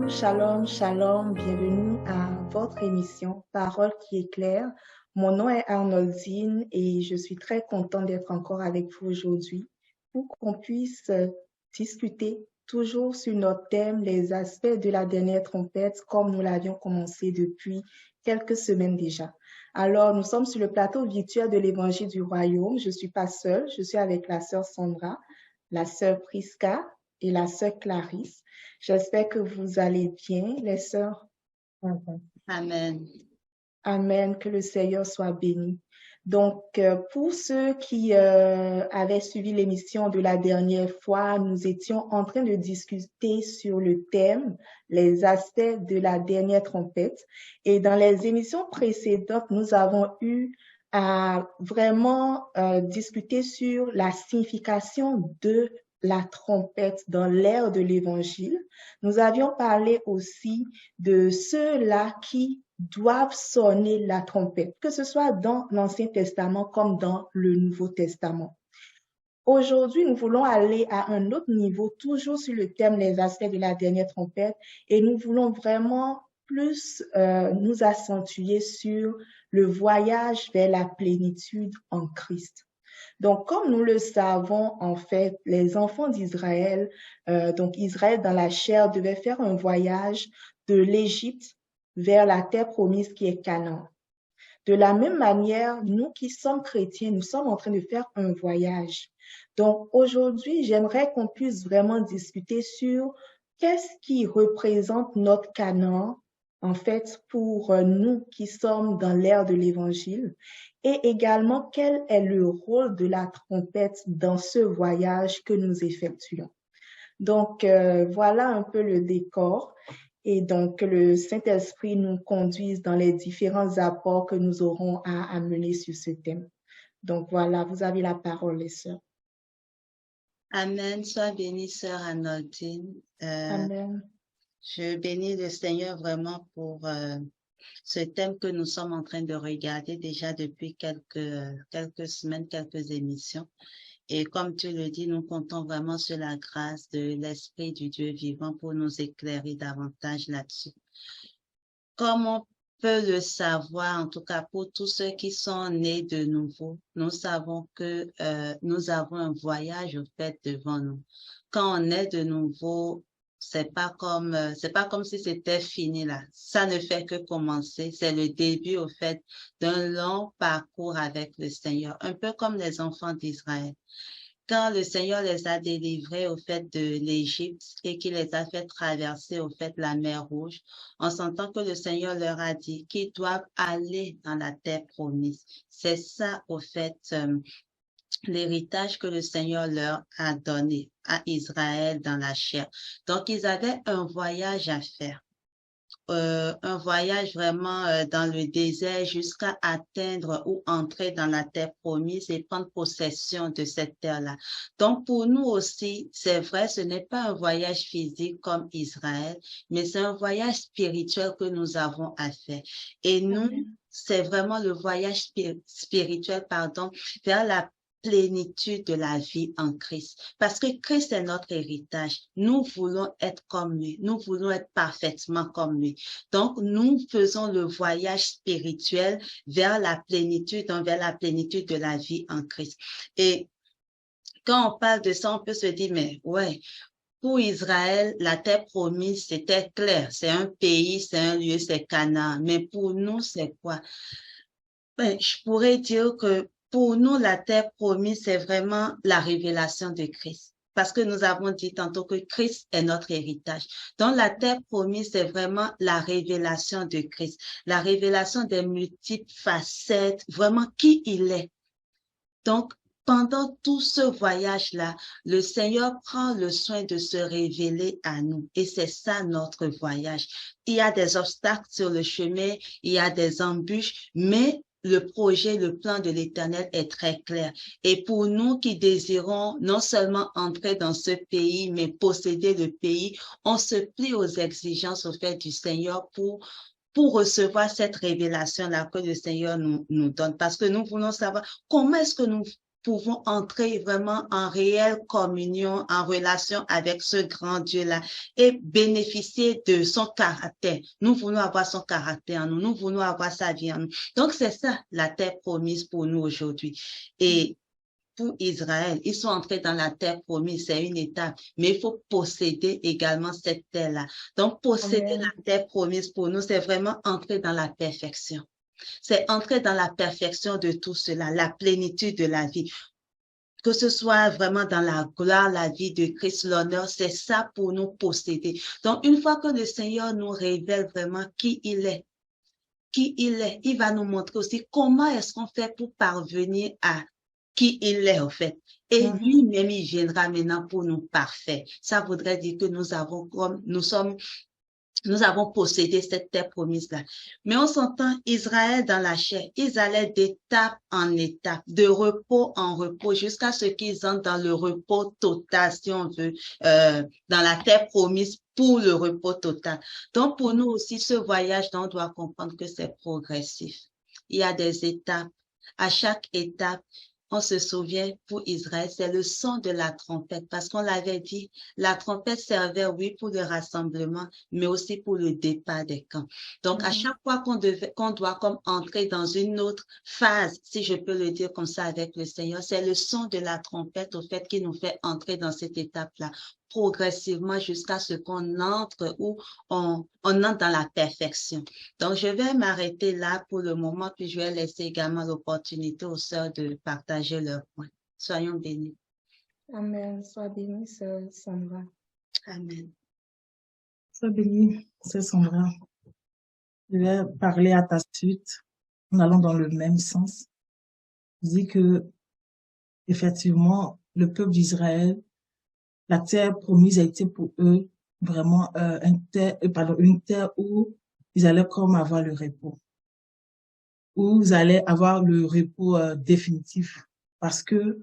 Shalom, shalom, bienvenue à votre émission Parole qui éclaire. Mon nom est Arnoldine et je suis très contente d'être encore avec vous aujourd'hui pour qu'on puisse discuter toujours sur notre thème, les aspects de la dernière trompette, comme nous l'avions commencé depuis quelques semaines déjà. Alors, nous sommes sur le plateau virtuel de l'Évangile du Royaume. Je ne suis pas seule, je suis avec la sœur Sandra, la sœur Prisca et la sœur Clarisse. J'espère que vous allez bien, les sœurs. Amen. Amen, que le Seigneur soit béni. Donc, pour ceux qui avaient suivi l'émission de la dernière fois, nous étions en train de discuter sur le thème, les aspects de la dernière trompette. Et dans les émissions précédentes, nous avons eu à vraiment discuter sur la signification de la trompette dans l'ère de l'Évangile. Nous avions parlé aussi de ceux-là qui doivent sonner la trompette, que ce soit dans l'Ancien Testament comme dans le Nouveau Testament. Aujourd'hui, nous voulons aller à un autre niveau, toujours sur le thème les aspects de la dernière trompette, et nous voulons vraiment plus nous accentuer sur le voyage vers la plénitude en Christ. Donc, comme nous le savons, en fait, les enfants d'Israël, donc Israël dans la chair, devait faire un voyage de l'Égypte vers la terre promise qui est Canaan. De la même manière, nous qui sommes chrétiens, nous sommes en train de faire un voyage. Donc, aujourd'hui, j'aimerais qu'on puisse vraiment discuter sur qu'est-ce qui représente notre Canaan, en fait, pour nous qui sommes dans l'ère de l'Évangile, et également quel est le rôle de la trompette dans ce voyage que nous effectuons. Donc, voilà un peu le décor. Et donc, que le Saint-Esprit nous conduise dans les différents apports que nous aurons à amener sur ce thème. Donc, voilà, vous avez la parole, les sœurs. Amen. Sois bénie, sœur Arnoldine. Amen. Je bénis le Seigneur vraiment pour ce thème que nous sommes en train de regarder déjà depuis quelques semaines, quelques émissions. Et comme tu le dis, nous comptons vraiment sur la grâce de l'Esprit du Dieu vivant pour nous éclairer davantage là-dessus. Comme on peut le savoir, en tout cas pour tous ceux qui sont nés de nouveau, nous savons que nous avons un voyage au fait devant nous. Quand on est de nouveau, c'est pas comme si c'était fini là. Ça ne fait que commencer. C'est le début au fait d'un long parcours avec le Seigneur, un peu comme les enfants d'Israël. Quand le Seigneur les a délivrés au fait de l'Égypte et qu'il les a fait traverser au fait la mer Rouge, on s'entend que le Seigneur leur a dit qu'ils doivent aller dans la terre promise. C'est ça au fait l'héritage que le Seigneur leur a donné à Israël dans la chair. Donc ils avaient un voyage à faire. Un voyage vraiment dans le désert jusqu'à atteindre ou entrer dans la terre promise et prendre possession de cette terre-là. Donc pour nous aussi, c'est vrai, ce n'est pas un voyage physique comme Israël, mais c'est un voyage spirituel que nous avons à faire. Et nous, c'est vraiment le voyage spirituel, vers la plénitude de la vie en Christ. Parce que Christ est notre héritage. Nous voulons être comme lui. Nous voulons être parfaitement comme lui. Donc, nous faisons le voyage spirituel vers la plénitude de la vie en Christ. Et quand on parle de ça, on peut se dire, mais ouais, pour Israël, la terre promise, c'était clair. C'est un pays, c'est un lieu, c'est Canaan. Mais pour nous, c'est quoi? Ben, je pourrais dire que pour nous, la terre promise, c'est vraiment la révélation de Christ. Parce que nous avons dit tantôt que Christ est notre héritage. Donc, la terre promise, c'est vraiment la révélation de Christ, la révélation des multiples facettes, vraiment qui il est. Donc, pendant tout ce voyage-là, le Seigneur prend le soin de se révéler à nous. Et c'est ça notre voyage. Il y a des obstacles sur le chemin, il y a des embûches, mais le projet, le plan de l'Éternel est très clair. Et pour nous qui désirons non seulement entrer dans ce pays, mais posséder le pays, on se plie aux exigences au fait du Seigneur pour recevoir cette révélation-là que le Seigneur nous donne. Parce que nous voulons savoir comment est-ce que nous pouvons entrer vraiment en réelle communion, en relation avec ce grand Dieu-là et bénéficier de son caractère. Nous voulons avoir son caractère en nous, nous voulons avoir sa vie en nous. Donc, c'est ça la terre promise pour nous aujourd'hui. Et pour Israël, ils sont entrés dans la terre promise, c'est une étape, mais il faut posséder également cette terre-là. Donc, posséder Amen. la terre promise pour nous, c'est vraiment entrer dans la perfection. C'est entrer dans la perfection de tout cela, la plénitude de la vie. Que ce soit vraiment dans la gloire, la vie de Christ, l'honneur, c'est ça pour nous posséder. Donc, une fois que le Seigneur nous révèle vraiment qui il est, il va nous montrer aussi comment est-ce qu'on fait pour parvenir à qui il est, en fait. Et lui-même, il viendra maintenant pour nous parfaire. Ça voudrait dire que nous avons possédé cette terre promise-là. Mais on s'entend, Israël dans la chair, ils allaient d'étape en étape, de repos en repos, jusqu'à ce qu'ils entrent dans le repos total, si on veut, dans la terre promise pour le repos total. Donc, pour nous aussi, ce voyage, on doit comprendre que c'est progressif. Il y a des étapes. À chaque étape, on se souvient pour Israël, c'est le son de la trompette, parce qu'on l'avait dit, la trompette servait, oui, pour le rassemblement, mais aussi pour le départ des camps. Donc, à chaque fois qu'on doit comme entrer dans une autre phase, si je peux le dire comme ça avec le Seigneur, c'est le son de la trompette, au fait, qui nous fait entrer dans cette étape-là, progressivement jusqu'à ce qu'on entre ou on entre dans la perfection. Donc, je vais m'arrêter là pour le moment, puis je vais laisser également l'opportunité aux sœurs de partager leurs points. Soyons bénis. Amen. Sois bénie, sœur Sandra. Amen. Sois bénie, sœur Sandra. Je vais parler à ta suite. Nous allons dans le même sens. Je dis que, effectivement, le peuple d'Israël, la terre promise a été pour eux vraiment une terre où ils allaient comme avoir le repos, où ils allaient avoir le repos définitif, parce que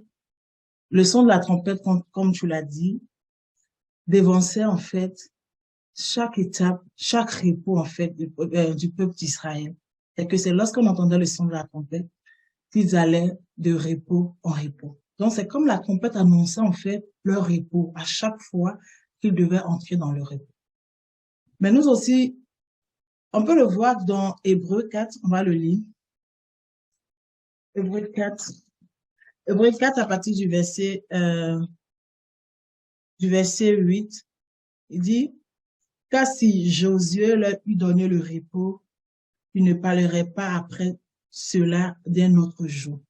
le son de la trompette, comme tu l'as dit, dévançait en fait chaque étape, chaque repos en fait du peuple d'Israël. Et que c'est lorsqu'on entendait le son de la trompette qu'ils allaient de repos en repos. Donc c'est comme la trompette annonçait en fait leur repos à chaque fois qu'ils devaient entrer dans le repos. Mais nous aussi, on peut le voir dans Hébreux 4, on va le lire. Hébreux 4. Hébreux 4 à partir du verset 8, il dit, car si Josué leur eût donné le repos, il ne parlerait pas après cela d'un autre jour.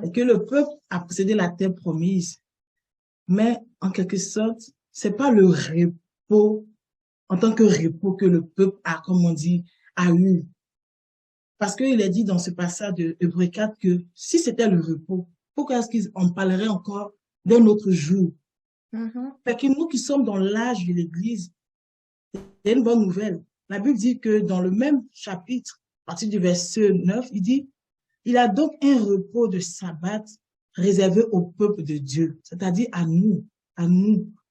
Et que le peuple a possédé la terre promise, mais en quelque sorte, c'est pas le repos en tant que repos que le peuple a, comme on dit, a eu. Parce qu'il est dit dans ce passage de Hébreux 4 que si c'était le repos, pourquoi est-ce qu'on parlerait encore d'un autre jour? Fait que nous qui sommes dans l'âge de l'Église, c'est une bonne nouvelle. La Bible dit que dans le même chapitre, à partir du verset 9, il dit, il a donc un repos de sabbat réservé au peuple de Dieu, c'est-à-dire à nous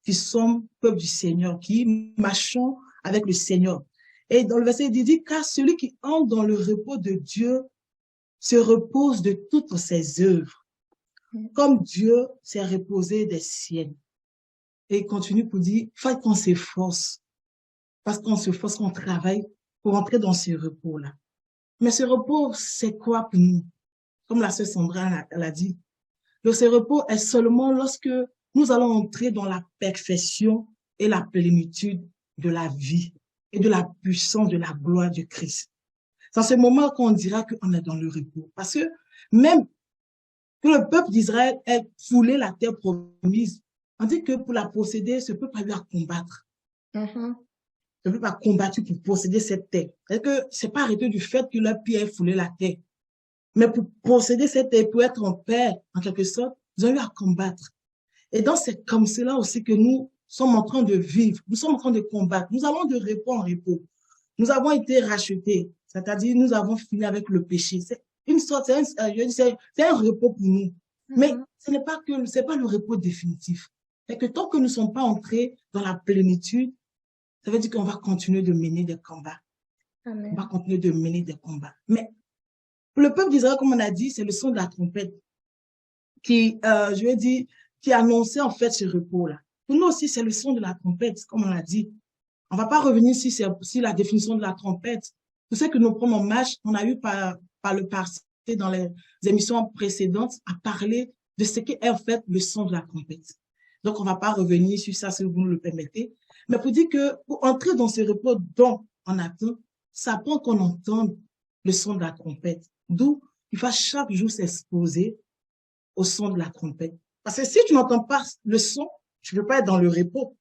qui sommes peuple du Seigneur, qui marchons avec le Seigneur. Et dans le verset, il dit, car celui qui entre dans le repos de Dieu se repose de toutes ses œuvres, comme Dieu s'est reposé des siennes. Et il continue pour dire, il faut qu'on s'efforce, parce qu'on s'efforce, qu'on travaille pour entrer dans ce repos-là. Mais ce repos, c'est quoi pour nous? Comme la sœur Sandra l'a dit, ce repos est seulement lorsque nous allons entrer dans la perfection et la plénitude de la vie et de la puissance de la gloire de Christ. C'est en ce moment qu'on dira qu'on est dans le repos. Parce que même que le peuple d'Israël ait foulé la terre promise, on dit que pour la posséder, ce peuple a eu à combattre. Ce peuple a combattu pour posséder cette terre. C'est que c'est pas arrêté du fait que leur pied ait foulé la terre. Mais pour posséder cette terre, pour être en paix, en quelque sorte, ils ont eu à combattre. Et donc, c'est comme cela aussi que nous sommes en train de vivre. Nous sommes en train de combattre. Nous allons de repos en repos. Nous avons été rachetés. C'est-à-dire, nous avons fini avec le péché. C'est une sorte, c'est un repos pour nous. Mais c'est pas le repos définitif. C'est que tant que nous ne sommes pas entrés dans la plénitude, ça veut dire qu'on va continuer de mener des combats. Amen. On va continuer de mener des combats. Mais le peuple d'Israël, comme on a dit, c'est le son de la trompette. je vais dire, qui annonçait en fait ce repos-là. Pour nous aussi, c'est le son de la trompette, comme on l'a dit. On va pas revenir sur la définition de la trompette. Tout ce que nous prenons en marche, on a eu par le passé dans les émissions précédentes à parler de ce qu'est en fait le son de la trompette. Donc, on va pas revenir sur ça si vous nous le permettez. Mais pour dire que pour entrer dans ce repos dont on attend, ça prend qu'on entende le son de la trompette. D'où il faut chaque jour s'exposer au son de la trompette. Parce que si tu n'entends pas le son, tu ne peux pas être dans le repos.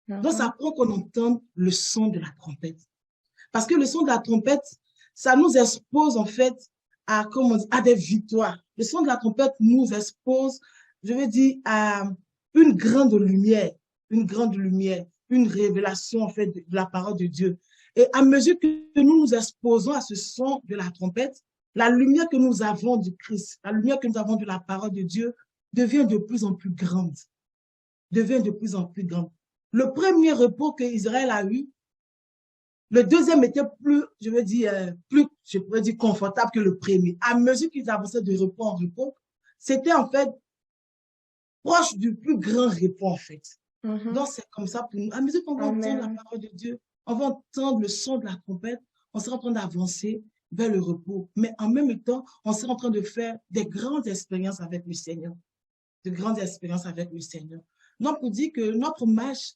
Donc, ça prend qu'on entende le son de la trompette. Parce que le son de la trompette, ça nous expose en fait à, comment dire, à des victoires. Le son de la trompette nous expose, je veux dire, à une grande lumière, une révélation en fait de la parole de Dieu. Et à mesure que nous nous exposons à ce son de la trompette, la lumière que nous avons du Christ, la lumière que nous avons de la parole de Dieu devient de plus en plus grande. Devient de plus en plus grande. Le premier repos que Israël a eu, le deuxième était plus, je veux dire, plus, je pourrais dire, confortable que le premier. À mesure qu'ils avançaient de repos en repos, c'était en fait proche du plus grand repos, en fait. Donc, c'est comme ça pour nous. À mesure qu'on va entendre la parole de Dieu, on va entendre le son de la trompette, on sera en train d'avancer vers le repos. Mais en même temps, on sera en train de faire des grandes expériences avec le Seigneur. De grandes expériences avec le Seigneur. Donc, pour dire que notre marche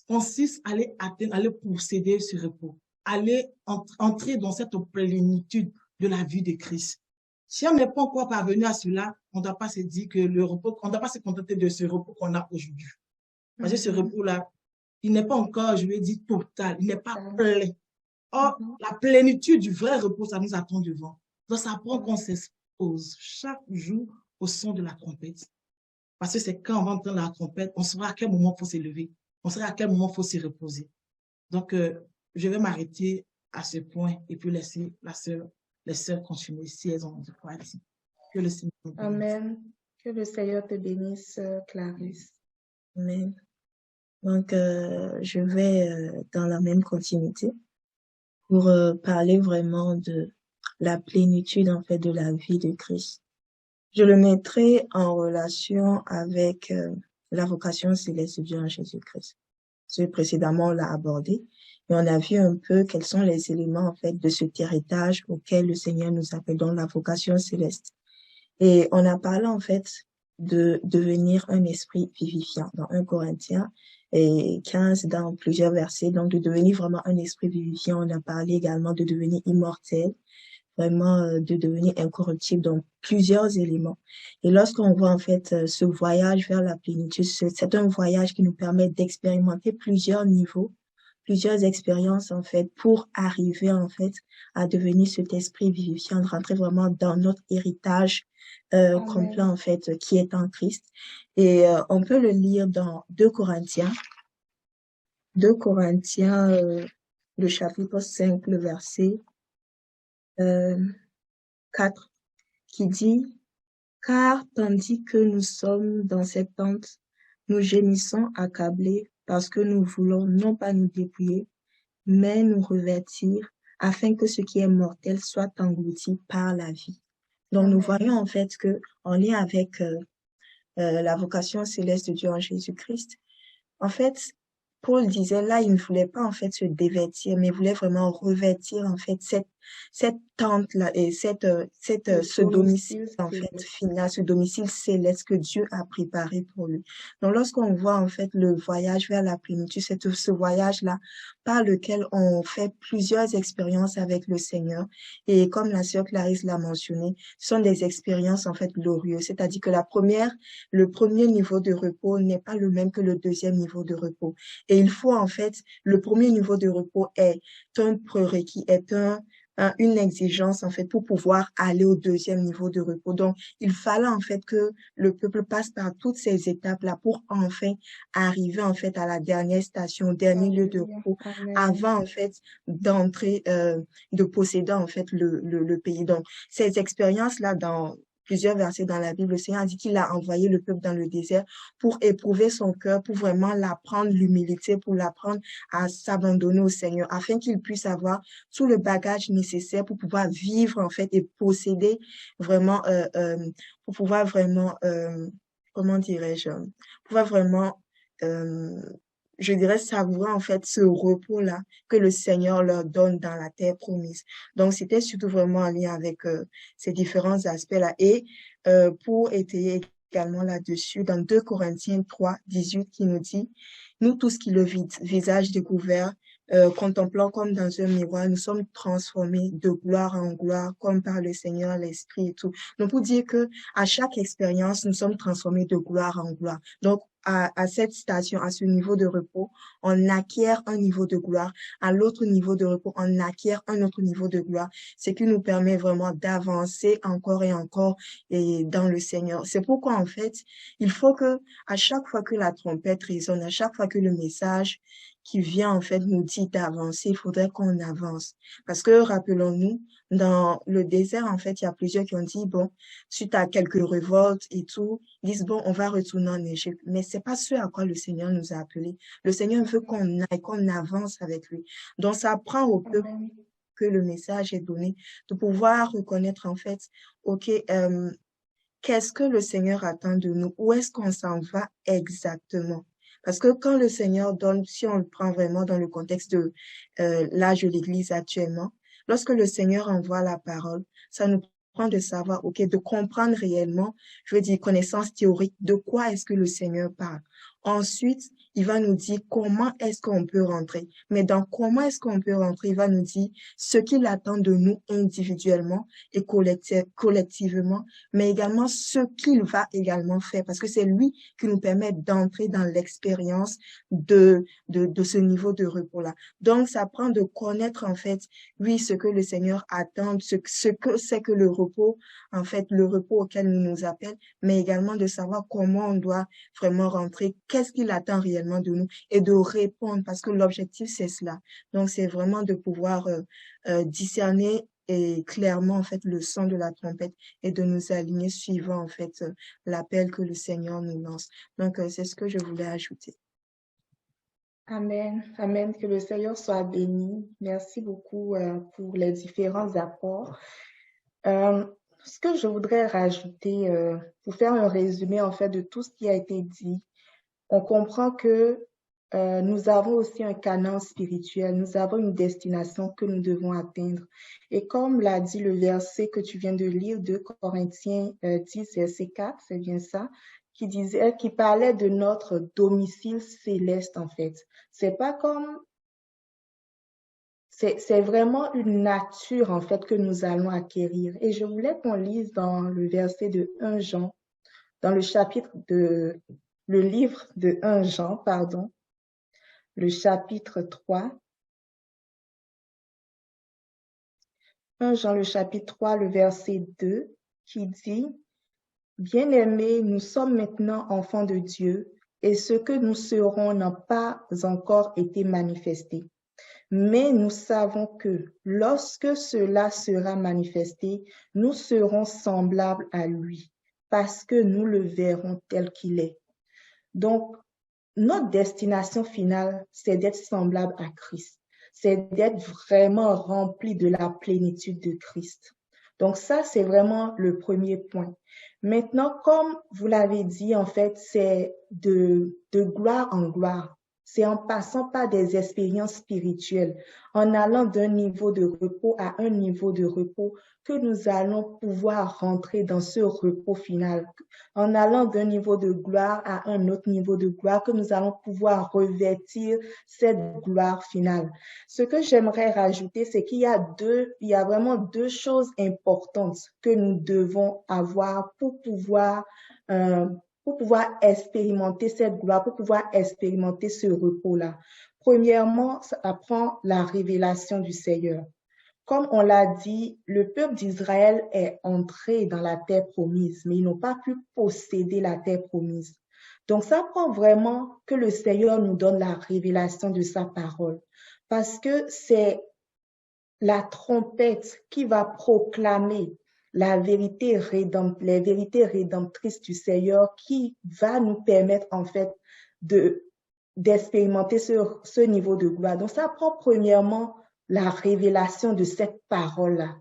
consiste à aller atteindre, à aller posséder ce repos, aller entrer dans cette plénitude de la vie de Christ. Si on n'est pas encore parvenu à cela, on ne doit pas se dire que le repos, on ne doit pas se contenter de ce repos qu'on a aujourd'hui. Parce que ce repos-là, il n'est pas encore, je vais dire, total, il n'est pas plein. Or, la plénitude du vrai repos, ça nous attend devant. Donc, ça prend qu'on s'expose chaque jour au son de la trompette. Parce que c'est quand on va entendre la trompette, on saura à quel moment il faut s'élever. On saura à quel moment il faut s'y reposer. Donc, je vais m'arrêter à ce point et puis laisser les sœurs continuer si elles ont de quoi dire. Que le Seigneur nous bénisse. Amen. Que le Seigneur te bénisse, Clarisse. Amen. Donc, je vais dans la même continuité pour parler vraiment de la plénitude, en fait, de la vie de Christ. Je le mettrai en relation avec la vocation céleste de Dieu en Jésus-Christ. Précédemment, on l'a abordé et on a vu un peu quels sont les éléments, en fait, de cet héritage auquel le Seigneur nous appelle, dans la vocation céleste. Et on a parlé, en fait, de devenir un esprit vivifiant dans 1 Corinthiens et 15, dans plusieurs versets. Donc, de devenir vraiment un esprit vivifiant. On a parlé également de devenir immortel, vraiment de devenir incorruptible, donc plusieurs éléments. Et lorsqu'on voit en fait ce voyage vers la plénitude, c'est un voyage qui nous permet d'expérimenter plusieurs niveaux, plusieurs expériences en fait, pour arriver en fait à devenir cet esprit vivifiant, de rentrer vraiment dans notre héritage complet en fait, qui est en Christ. Et on peut le lire dans 2 Corinthiens, le chapitre 5, le verset 4, qui dit « Car tandis que nous sommes dans cette tente, nous gémissons accablés parce que nous voulons non pas nous dépouiller, mais nous revêtir, afin que ce qui est mortel soit englouti par la vie. » Donc nous voyons en fait que en lien avec la vocation céleste de Dieu en Jésus-Christ, en fait, Paul disait là, il ne voulait pas en fait se dévêtir, mais il voulait vraiment revêtir en fait cette tente-là et ce domicile en fait final, ce domicile céleste que Dieu a préparé pour lui. Donc lorsqu'on voit en fait le voyage vers la plénitude, c'est ce voyage-là par lequel on fait plusieurs expériences avec le Seigneur. Et comme la sœur Clarisse l'a mentionné, ce sont des expériences en fait glorieuses. C'est-à-dire que le premier niveau de repos n'est pas le même que le deuxième niveau de repos. Et il faut en fait, le premier niveau de repos est un prérequis, est une exigence en fait pour pouvoir aller au deuxième niveau de repos. Donc, il fallait en fait que le peuple passe par toutes ces étapes-là pour enfin arriver en fait à la dernière station, au dernier lieu de repos, avant en fait d'entrer, de posséder en fait le pays. Donc, ces expériences-là dans plusieurs versets dans la Bible, le Seigneur a dit qu'il a envoyé le peuple dans le désert pour éprouver son cœur, pour vraiment l'apprendre l'humilité, pour l'apprendre à s'abandonner au Seigneur, afin qu'il puisse avoir tout le bagage nécessaire pour pouvoir vivre, en fait, et posséder vraiment, pour pouvoir vraiment, comment dirais-je, pouvoir vraiment, euh, je dirais, savourer en fait ce repos-là que le Seigneur leur donne dans la terre promise. Donc, c'était surtout vraiment en lien avec ces différents aspects-là. Et pour étayer également là-dessus, dans 2 Corinthiens 3, 18, qui nous dit, nous tous qui le visage découvert, contemplant comme dans un miroir, nous sommes transformés de gloire en gloire, comme par le Seigneur, l'Esprit et tout. Donc, pour dire que à chaque expérience, nous sommes transformés de gloire en gloire. Donc, à cette station, à ce niveau de repos, on acquiert un niveau de gloire. À l'autre niveau de repos, on acquiert un autre niveau de gloire. Ce qui nous permet vraiment d'avancer encore et encore et dans le Seigneur. C'est pourquoi, en fait, il faut que, à chaque fois que la trompette résonne, à chaque fois que le message qui vient, en fait, nous dit d'avancer, il faudrait qu'on avance. Parce que, rappelons-nous, dans le désert, en fait, il y a plusieurs qui ont dit, bon, suite à quelques révoltes et tout, ils disent, bon, on va retourner en Égypte. Mais c'est pas ce à quoi le Seigneur nous a appelés. Le Seigneur veut qu'on aille, qu'on avance avec lui. Donc, ça prend au peuple Amen. que le message est donné, de pouvoir reconnaître, en fait, OK, qu'est-ce que le Seigneur attend de nous? Où est-ce qu'on s'en va exactement? Parce que quand le Seigneur donne, si on le prend vraiment dans le contexte de l'âge de l'Église actuellement, lorsque le Seigneur envoie la parole, ça nous prend de savoir, OK, de comprendre réellement, je veux dire, connaissance théorique, de quoi est-ce que le Seigneur parle. Ensuite, il va nous dire comment est-ce qu'on peut rentrer. Mais dans comment est-ce qu'on peut rentrer, il va nous dire ce qu'il attend de nous individuellement et collectivement, mais également ce qu'il va également faire, parce que c'est lui qui nous permet d'entrer dans l'expérience de ce niveau de repos-là. Donc, ça prend de connaître, en fait, oui, ce que le Seigneur attend, ce que c'est que le repos, en fait, le repos auquel il nous appelle, mais également de savoir comment on doit vraiment rentrer, qu'est-ce qu'il attend réellement de nous et de répondre, parce que l'objectif, c'est cela. Donc, c'est vraiment de pouvoir discerner et clairement, en fait, le son de la trompette et de nous aligner suivant, en fait, l'appel que le Seigneur nous lance. Donc, c'est ce que je voulais ajouter. Amen. Amen. Que le Seigneur soit béni. Merci beaucoup pour les différents apports. Ce que je voudrais rajouter, pour faire un résumé, en fait, de tout ce qui a été dit, on comprend que nous avons aussi un canon spirituel, nous avons une destination que nous devons atteindre. Et comme l'a dit le verset que tu viens de lire, 2 Corinthiens 10, verset 4, c'est bien ça, qui parlait de notre domicile céleste, en fait. C'est pas comme, c'est vraiment une nature, en fait, que nous allons acquérir. Et je voulais qu'on lise dans le verset de 1 Jean, dans le livre de 1 Jean, pardon, le chapitre 3. 1 Jean, le chapitre 3, le verset 2, qui dit, « Bien-aimés, nous sommes maintenant enfants de Dieu, et ce que nous serons n'a pas encore été manifesté. Mais nous savons que lorsque cela sera manifesté, nous serons semblables à lui, parce que nous le verrons tel qu'il est. » Donc, notre destination finale, c'est d'être semblable à Christ. C'est d'être vraiment rempli de la plénitude de Christ. Donc ça, c'est vraiment le premier point. Maintenant, comme vous l'avez dit, en fait, c'est de gloire en gloire. C'est en passant par des expériences spirituelles, en allant d'un niveau de repos à un niveau de repos, que nous allons pouvoir rentrer dans ce repos final. En allant d'un niveau de gloire à un autre niveau de gloire, que nous allons pouvoir revêtir cette gloire finale. Ce que j'aimerais rajouter, c'est qu'il y a vraiment deux choses importantes que nous devons avoir pour pouvoir expérimenter cette gloire, pour pouvoir expérimenter ce repos-là. Premièrement, ça prend la révélation du Seigneur. Comme on l'a dit, le peuple d'Israël est entré dans la terre promise, mais ils n'ont pas pu posséder la terre promise. Donc, ça prend vraiment que le Seigneur nous donne la révélation de sa parole, parce que c'est la trompette qui va proclamer les vérités rédemptrices du Seigneur qui va nous permettre en fait d'expérimenter ce niveau de gloire. Donc ça prend premièrement la révélation de cette parole-là.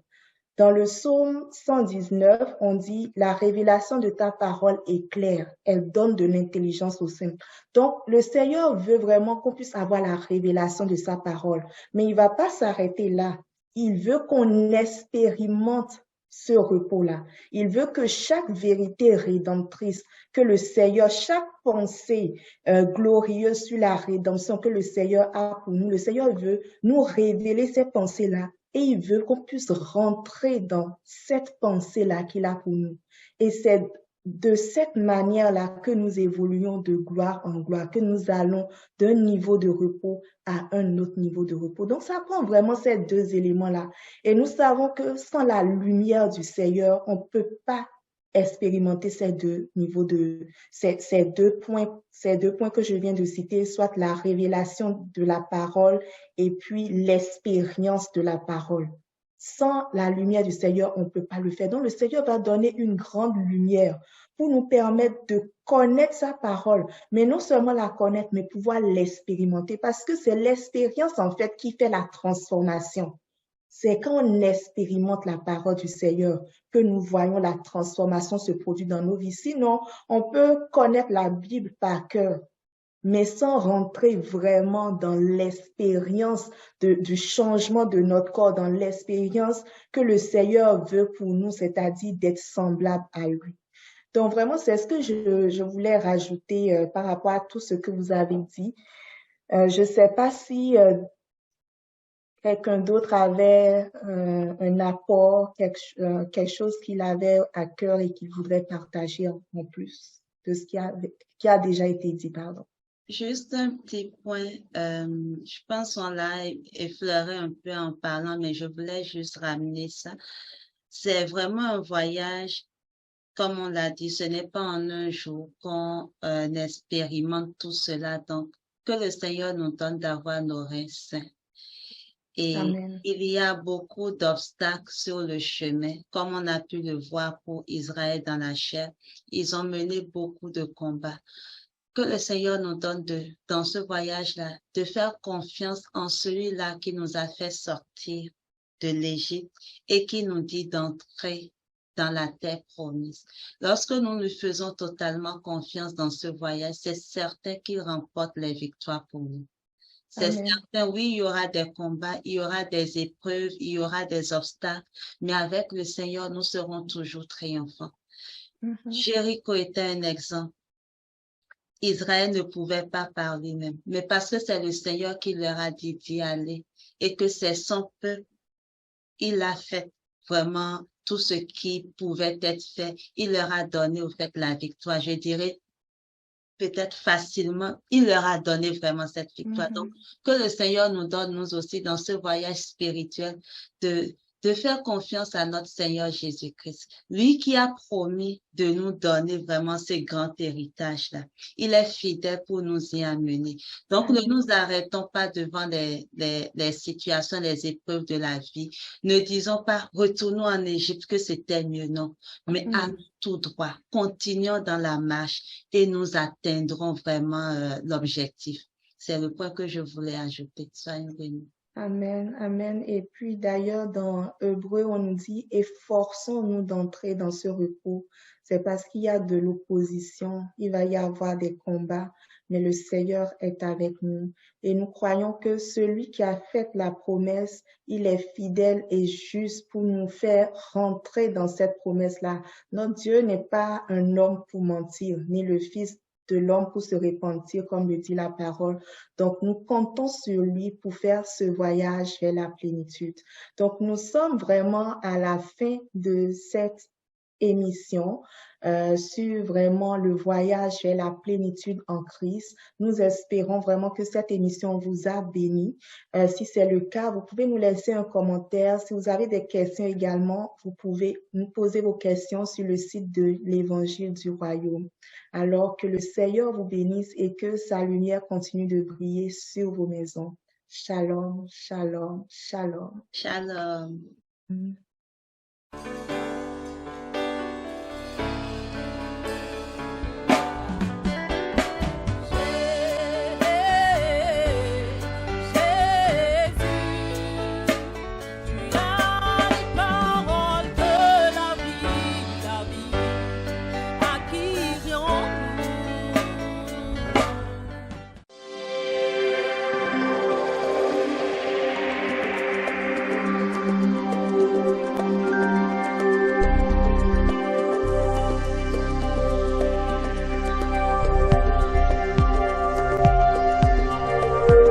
Dans le psaume 119, on dit « La révélation de ta parole est claire, elle donne de l'intelligence aux simples. » Donc, le Seigneur veut vraiment qu'on puisse avoir la révélation de sa parole, mais il ne va pas s'arrêter là. Il veut qu'on expérimente ce repos-là. Il veut que chaque vérité rédemptrice, que le Seigneur, chaque pensée glorieuse sur la rédemption que le Seigneur a pour nous, le Seigneur veut nous révéler ces pensées-là. Et il veut qu'on puisse rentrer dans cette pensée-là qu'il a pour nous. Et c'est de cette manière-là que nous évoluons de gloire en gloire, que nous allons d'un niveau de repos à un autre niveau de repos. Donc, ça prend vraiment ces deux éléments-là. Et nous savons que sans la lumière du Seigneur, on ne peut pas expérimenter ces deux points que je viens de citer, soit la révélation de la parole et puis l'expérience de la parole. Sans la lumière du Seigneur, on ne peut pas le faire. Donc, le Seigneur va donner une grande lumière pour nous permettre de connaître sa parole, mais non seulement la connaître, mais pouvoir l'expérimenter, parce que c'est l'expérience, en fait, qui fait la transformation. C'est quand on expérimente la parole du Seigneur que nous voyons la transformation se produire dans nos vies. Sinon, on peut connaître la Bible par cœur, mais sans rentrer vraiment dans l'expérience du changement de notre corps, dans l'expérience que le Seigneur veut pour nous, c'est-à-dire d'être semblable à lui. Donc vraiment, c'est ce que je voulais rajouter par rapport à tout ce que vous avez dit. Je ne sais pas si quelqu'un d'autre avait un apport, quelque chose qu'il avait à cœur et qu'il voudrait partager en plus de ce qui a déjà été dit, pardon. Juste un petit point, je pense qu'on l'a effleuré un peu en parlant, mais je voulais juste ramener ça. C'est vraiment un voyage, comme on l'a dit, ce n'est pas en un jour qu'on expérimente tout cela. Donc, que le Seigneur nous donne d'avoir nos reins sains. Et Amen. il y a beaucoup d'obstacles sur le chemin, comme on a pu le voir pour Israël dans la chair. Ils ont mené beaucoup de combats. Que le Seigneur nous donne dans ce voyage-là, de faire confiance en celui-là qui nous a fait sortir de l'Égypte et qui nous dit d'entrer dans la terre promise. Lorsque nous nous faisons totalement confiance dans ce voyage, c'est certain qu'il remporte les victoires pour nous. C'est certain, oui, il y aura des combats, il y aura des épreuves, il y aura des obstacles, mais avec le Seigneur, nous serons toujours triomphants. Jéricho était un exemple. Israël ne pouvait pas par lui-même, mais parce que c'est le Seigneur qui leur a dit d'y aller et que c'est son peuple, il a fait vraiment tout ce qui pouvait être fait. Il leur a donné au fait la victoire. Je dirais peut-être facilement, il leur a donné vraiment cette victoire. Donc, que le Seigneur nous donne, nous aussi, dans ce voyage spirituel, de faire confiance à notre Seigneur Jésus-Christ. Lui qui a promis de nous donner vraiment ce grand héritage-là. Il est fidèle pour nous y amener. Donc, ne nous arrêtons pas devant les situations, les épreuves de la vie. Ne disons pas, retournons en Égypte que c'était mieux, non. Mais allons tout droit. Continuons dans la marche et nous atteindrons vraiment l'objectif. C'est le point que je voulais ajouter. Soyons bénis. Amen, amen. Et puis d'ailleurs, dans Hébreu, on nous dit, efforçons-nous d'entrer dans ce repos. C'est parce qu'il y a de l'opposition, il va y avoir des combats, mais le Seigneur est avec nous. Et nous croyons que celui qui a fait la promesse, il est fidèle et juste pour nous faire rentrer dans cette promesse-là. Notre Dieu n'est pas un homme pour mentir, ni le Fils de l'homme pour se repentir, comme le dit la parole. Donc, nous comptons sur lui pour faire ce voyage vers la plénitude. Donc, nous sommes vraiment à la fin de cette émission sur vraiment le voyage vers la plénitude en Christ. Nous espérons vraiment que cette émission vous a béni. Si c'est le cas, vous pouvez nous laisser un commentaire. Si vous avez des questions également, vous pouvez nous poser vos questions sur le site de l'Évangile du Royaume. Alors que le Seigneur vous bénisse et que sa lumière continue de briller sur vos maisons. Shalom, shalom, shalom. Shalom.